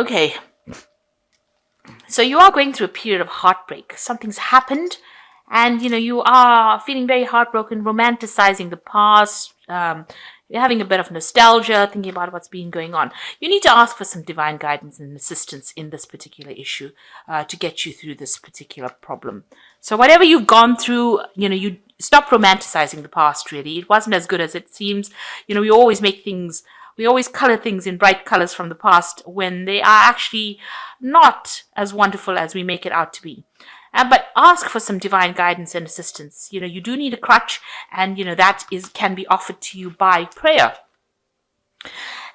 Okay, so you are going through a period of heartbreak. Something's happened, and you are feeling very heartbroken, romanticizing the past. You're having a bit of nostalgia, thinking about what's been going on. You need to ask for some divine guidance and assistance in this particular issue to get you through this particular problem. So whatever you've gone through, you stop romanticizing the past. Really, it wasn't as good as it seems. We always color things in bright colors from the past when they are actually not as wonderful as we make it out to be. But ask for some divine guidance and assistance. You do need a crutch, and that can be offered to you by prayer.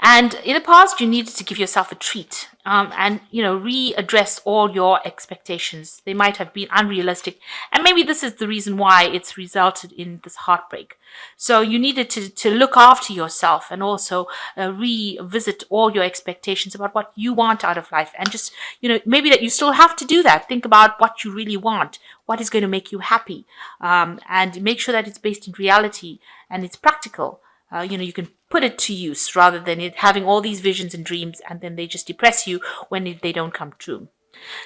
And in the past, you needed to give yourself a treat, and readdress all your expectations. They might have been unrealistic, and maybe this is the reason why it's resulted in this heartbreak. So you needed to look after yourself and also revisit all your expectations about what you want out of life, and just maybe that you still have to do that. Think about what you really want, what is going to make you happy, and make sure that it's based in reality and it's practical. You can put it to use rather than it having all these visions and dreams and then they just depress you when they don't come true.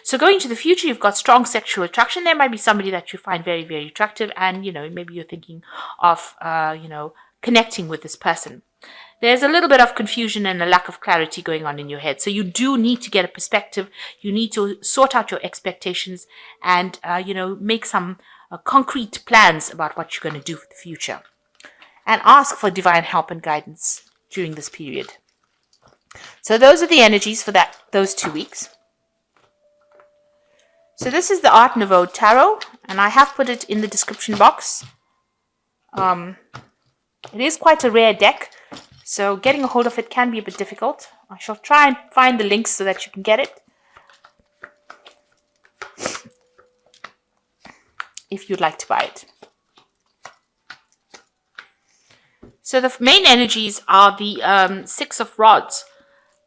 So going to the future, you've got strong sexual attraction. There might be somebody that you find very, very attractive, and maybe you're thinking of connecting with this person. There's a little bit of confusion and a lack of clarity going on in your head. So you do need to get a perspective. You need to sort out your expectations and make some concrete plans about what you're going to do for the future. And ask for divine help and guidance during this period. So those are the energies for those 2 weeks. So this is the Art Nouveau Tarot, and I have put it in the description box. It is quite a rare deck, so getting a hold of it can be a bit difficult. I shall try and find the links so that you can get it, if you'd like to buy it. So the main energies are the Six of Rods.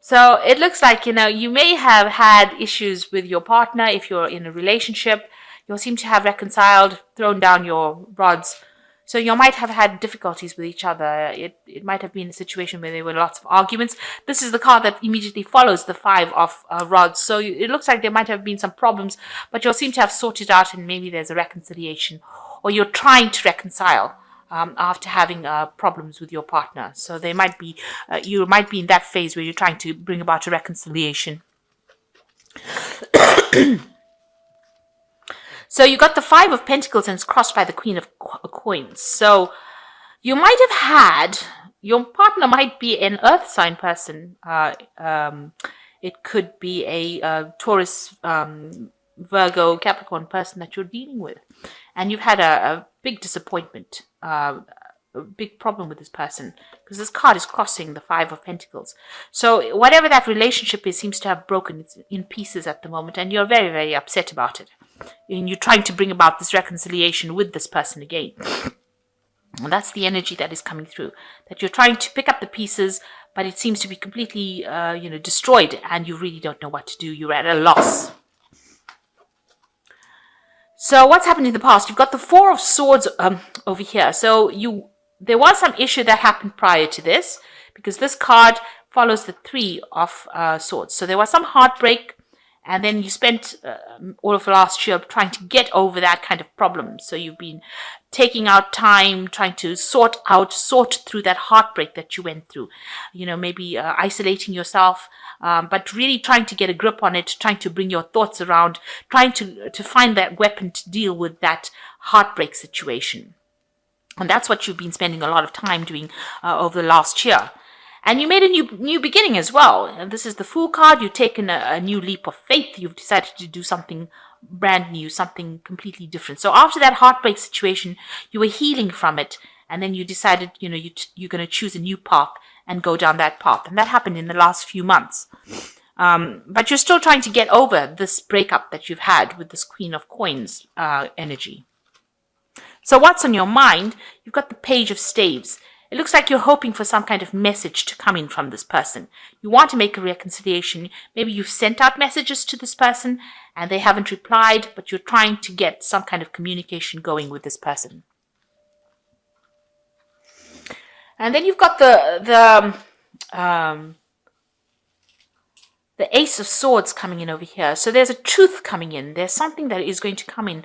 So it looks like, you may have had issues with your partner. If you're in a relationship, you'll seem to have reconciled, thrown down your rods. So you might have had difficulties with each other. It might have been a situation where there were lots of arguments. This is the card that immediately follows the Five of Rods. So it looks like there might have been some problems, but you'll seem to have sorted out and maybe there's a reconciliation, or you're trying to reconcile. After having problems with your partner. So you might be in that phase where you're trying to bring about a reconciliation. So you got the Five of Pentacles and it's crossed by the Queen of Coins. So you might have had, your partner might be an earth sign person. It could be a Taurus, Virgo, Capricorn person that you're dealing with. And you've had a big disappointment, a big problem with this person, because this card is crossing the Five of Pentacles. So whatever that relationship is seems to have broken. It's in pieces at the moment, and you're very, very upset about it. And you're trying to bring about this reconciliation with this person again. And that's the energy that is coming through, that you're trying to pick up the pieces, but it seems to be completely destroyed, and you really don't know what to do. You're at a loss. So what's happened in the past? You've got the Four of Swords over here. So there was some issue that happened prior to this, because this card follows the Three of Swords. So there was some heartbreak, and then you spent all of last year trying to get over that kind of problem. So you've been taking out time, trying to sort through that heartbreak that you went through. Maybe isolating yourself, but really trying to get a grip on it, trying to bring your thoughts around, trying to find that weapon to deal with that heartbreak situation. And that's what you've been spending a lot of time doing over the last year. And you made a new beginning as well. And this is the Fool card. You've taken a new leap of faith. You've decided to do something brand new, something completely different. So after that heartbreak situation, you were healing from it. And then you decided, you're going to choose a new path and go down that path. And that happened in the last few months. But you're still trying to get over this breakup that you've had with this Queen of Coins energy. So what's on your mind? You've got the Page of Staves. It looks like you're hoping for some kind of message to come in from this person. You want to make a reconciliation. Maybe you've sent out messages to this person and they haven't replied, but you're trying to get some kind of communication going with this person. And then you've got the the Ace of Swords coming in over here. So there's a truth coming in. There's something that is going to come in.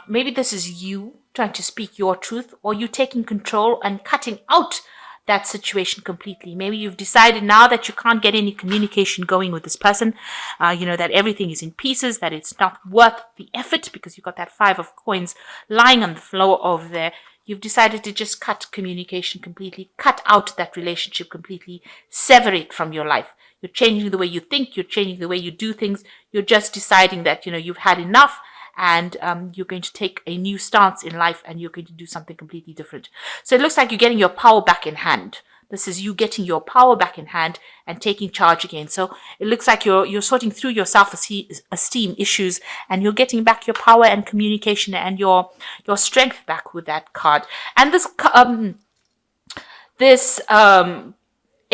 Maybe this is you trying to speak your truth, or you taking control and cutting out that situation completely. Maybe you've decided now that you can't get any communication going with this person, that everything is in pieces, that it's not worth the effort because you've got that 5 of coins lying on the floor over there. You've decided to just cut communication completely, cut out that relationship completely, sever it from your life. You're changing the way you think, you're changing the way you do things. You're just deciding that, you've had enough, and you're going to take a new stance in life, and you're going to do something completely different. So it looks like you're getting your power back in hand. This is you getting your power back in hand and taking charge again. So it looks like you're sorting through your self-esteem issues, and you're getting back your power and communication and your strength back with that card. And this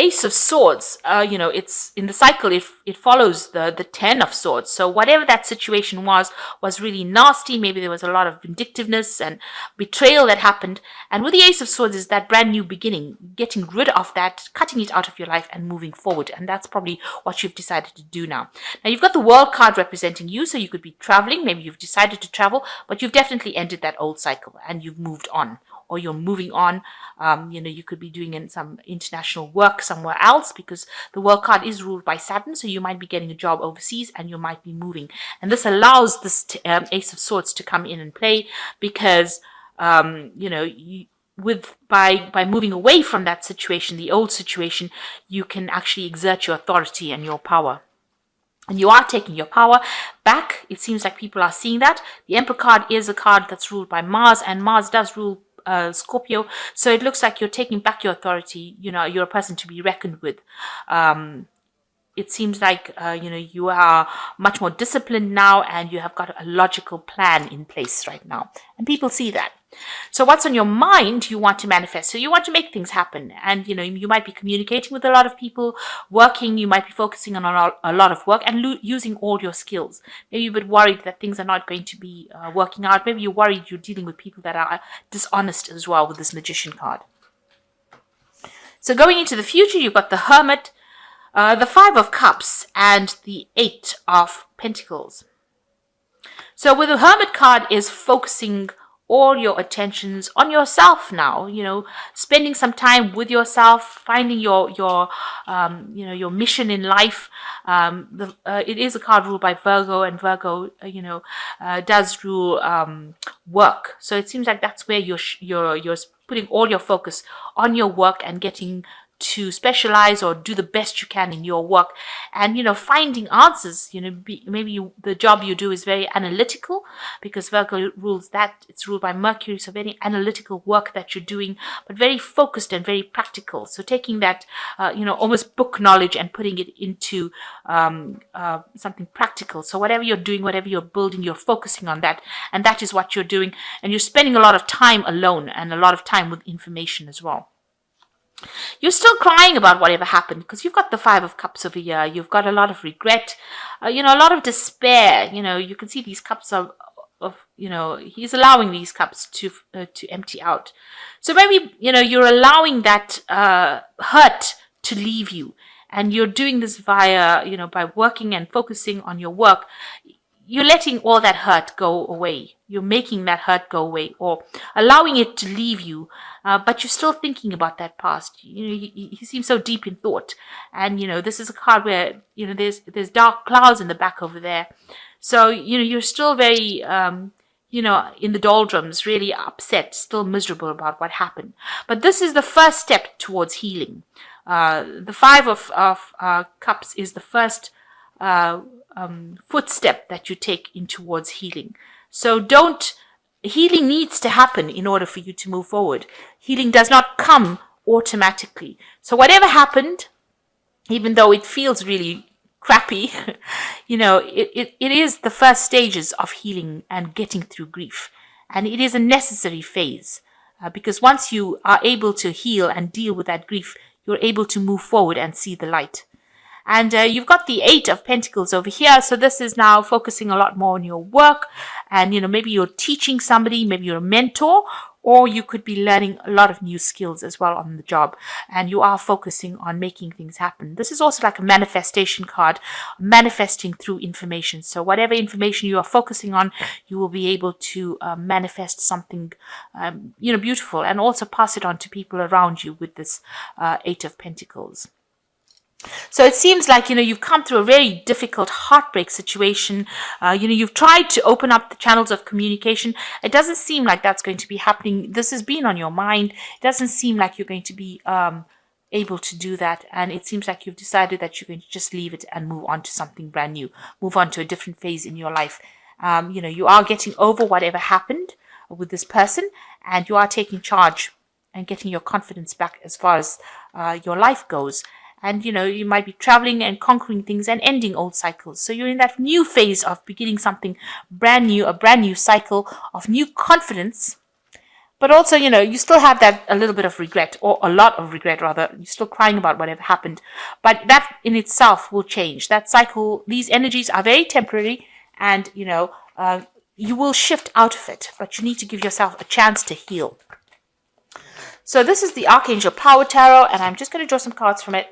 Ace of Swords, it's in the cycle. It follows the 10 of Swords. So whatever that situation was really nasty. Maybe there was a lot of vindictiveness and betrayal that happened. And with the Ace of Swords is that brand new beginning, getting rid of that, cutting it out of your life and moving forward. And that's probably what you've decided to do now. Now you've got the World card representing you. So you could be traveling. Maybe you've decided to travel, but you've definitely ended that old cycle and you've moved on. Or you're moving on. You could be doing some international work somewhere else, because the World card is ruled by Saturn. So you might be getting a job overseas and you might be moving. And this allows this Ace of Swords to come in and play, because, by moving away from that situation, the old situation, you can actually exert your authority and your power. And you are taking your power back. It seems like people are seeing that. The Emperor card is a card that's ruled by Mars, and Mars does rule Scorpio. So it looks like you're taking back your authority. You're a person to be reckoned with. It seems like, you are much more disciplined now, and you have got a logical plan in place right now. And people see that. So what's on your mind, you want to manifest. So you want to make things happen. And, you might be communicating with a lot of people, working. You might be focusing on a lot of work and using all your skills. Maybe you're a bit worried that things are not going to be working out. Maybe you're worried you're dealing with people that are dishonest as well with this Magician card. So going into the future, you've got the Hermit, the 5 of Cups, and the 8 of Pentacles. So with the Hermit card is focusing all your attentions on yourself now, spending some time with yourself, finding your mission in life. It is a card ruled by Virgo, and Virgo, does rule work. So it seems like that's where you're putting all your focus on your work and getting to specialize or do the best you can in your work, and finding answers. Maybe the job you do is very analytical, because Virgo rules that. It's ruled by Mercury, so very analytical work that you're doing, but very focused and very practical. So taking that almost book knowledge and putting it into something practical. So whatever you're doing, whatever you're building, you're focusing on that, and that is what you're doing. And you're spending a lot of time alone and a lot of time with information as well. You're still crying about whatever happened, because you've got the 5 of Cups over here. You've got a lot of regret, a lot of despair. You can see these cups of he's allowing these cups to empty out. So maybe, you're allowing that hurt to leave you, and you're doing this via, by working and focusing on your work. You're letting all that hurt go away. You're making that hurt go away, or allowing it to leave you. But you're still thinking about that past. You seem so deep in thought. And, this is a card where, there's dark clouds in the back over there. So, you're still very, in the doldrums, really upset, still miserable about what happened. But this is the first step towards healing. The 5 of Cups is the first footstep that you take in towards healing. So healing needs to happen in order for you to move forward. Healing does not come automatically. So whatever happened, even though it feels really crappy, it is the first stages of healing and getting through grief. And it is a necessary phase, because once you are able to heal and deal with that grief, you're able to move forward and see the light. And you've got the 8 of Pentacles over here. So this is now focusing a lot more on your work. And, maybe you're teaching somebody, maybe you're a mentor, or you could be learning a lot of new skills as well on the job, and you are focusing on making things happen. This is also like a manifestation card, manifesting through information. So whatever information you are focusing on, you will be able to manifest something beautiful, and also pass it on to people around you with this Eight of Pentacles. So it seems like, you've come through a very difficult heartbreak situation. You've tried to open up the channels of communication. It doesn't seem like that's going to be happening. This has been on your mind. It doesn't seem like you're going to be able to do that. And it seems like you've decided that you're going to just leave it and move on to something brand new, move on to a different phase in your life. You are getting over whatever happened with this person, and you are taking charge and getting your confidence back as far as your life goes. And, you might be traveling and conquering things and ending old cycles. So you're in that new phase of beginning something brand new, a brand new cycle of new confidence. But also, you still have that a little bit of regret, or a lot of regret rather. You're still crying about whatever happened. But that in itself will change. That cycle, these energies are very temporary, and, you will shift out of it. But you need to give yourself a chance to heal. So this is the Archangel Power Tarot, and I'm just going to draw some cards from it.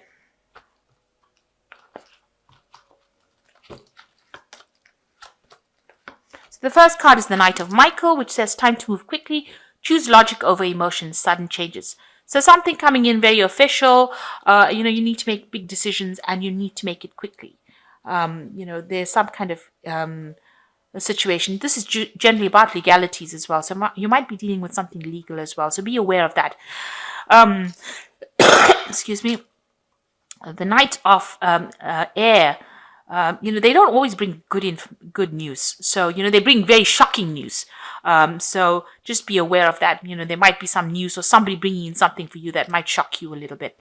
The first card is the Knight of Michael, which says time to move quickly, choose logic over emotions, sudden changes. So something coming in very official, you need to make big decisions, and you need to make it quickly. There's some kind of a situation. This is generally about legalities as well. So you might be dealing with something legal as well. So be aware of that. Excuse me. The Knight of Air. They don't always bring good news. So, they bring very shocking news. So just be aware of that. There might be some news or somebody bringing in something for you that might shock you a little bit.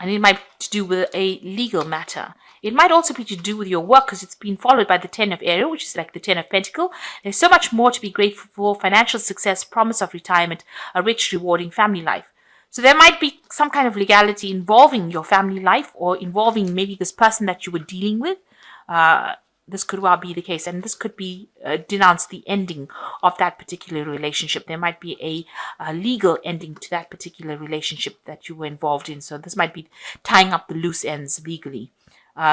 And it might be to do with a legal matter. It might also be to do with your work, because it's been followed by the Ten of Air, which is like the Ten of Pentacle. There's so much more to be grateful for: financial success, promise of retirement, a rich, rewarding family life. So there might be some kind of legality involving your family life, or involving maybe this person that you were dealing with. This could well be the case, and this could be denounce the ending of that particular relationship. There might be a legal ending to that particular relationship that you were involved in. So this might be tying up the loose ends legally.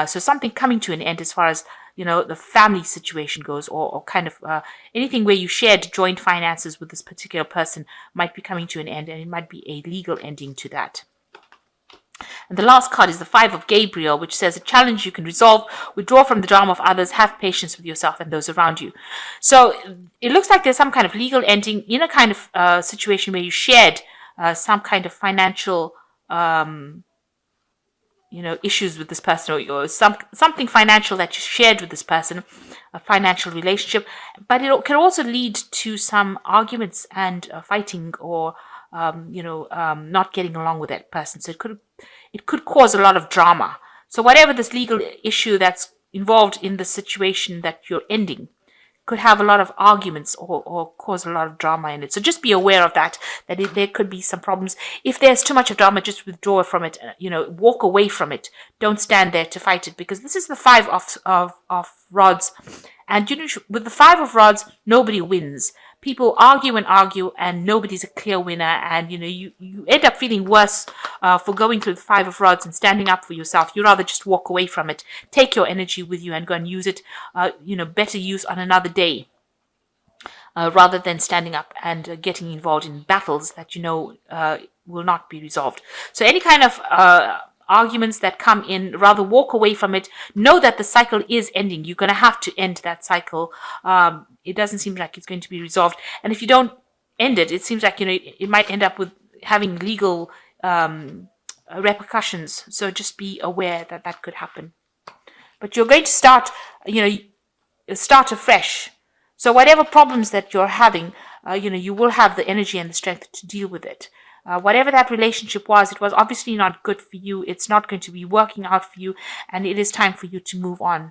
So something coming to an end as far as, the family situation goes, or kind of anything where you shared joint finances with this particular person might be coming to an end, and it might be a legal ending to that. And the last card is the Five of Gabriel, which says a challenge you can resolve, withdraw from the drama of others, have patience with yourself and those around you. So it looks like there's some kind of legal ending in a kind of situation where you shared some kind of financial issues with this person, or something financial that you shared with this person, a financial relationship. But it can also lead to some arguments and fighting, or not getting along with that person. So it could cause a lot of drama. So whatever this legal issue that's involved in the situation that you're ending could have a lot of arguments, or cause a lot of drama in it. So just be aware of that there could be some problems. If there's too much of drama, just withdraw from it, walk away from it. Don't stand there to fight it, because this is the Five of Rods. And with the Five of Rods, nobody wins. People argue and nobody's a clear winner. And, you end up feeling worse for going through the Five of Rods and standing up for yourself. You rather just walk away from it. Take your energy with you and go and use it, better use on another day. Rather than standing up and getting involved in battles that will not be resolved. So any kind of arguments that come in, rather walk away from it. Know that the cycle is ending. You're going to have to end that cycle. It doesn't seem like it's going to be resolved. And if you don't end it, it seems like, it might end up with having legal repercussions. So just be aware that could happen. But you're going to start afresh. So whatever problems that you're having, you will have the energy and the strength to deal with it. Whatever that relationship was, it was obviously not good for you. It's not going to be working out for you, and it is time for you to move on,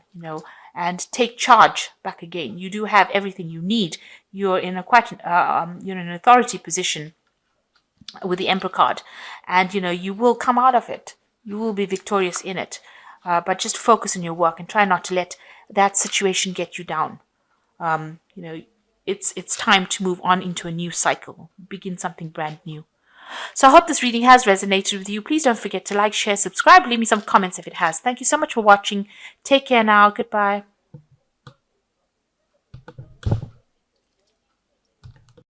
and take charge back again. You do have everything you need. You're in an authority position with the Emperor card, and you will come out of it. You will be victorious in it. But just focus on your work and try not to let that situation get you down. it's time to move on into a new cycle, begin something brand new. So I hope this reading has resonated with you. Please don't forget to like, share, subscribe, leave me some comments if it has. Thank you so much for watching. Take care now. Goodbye.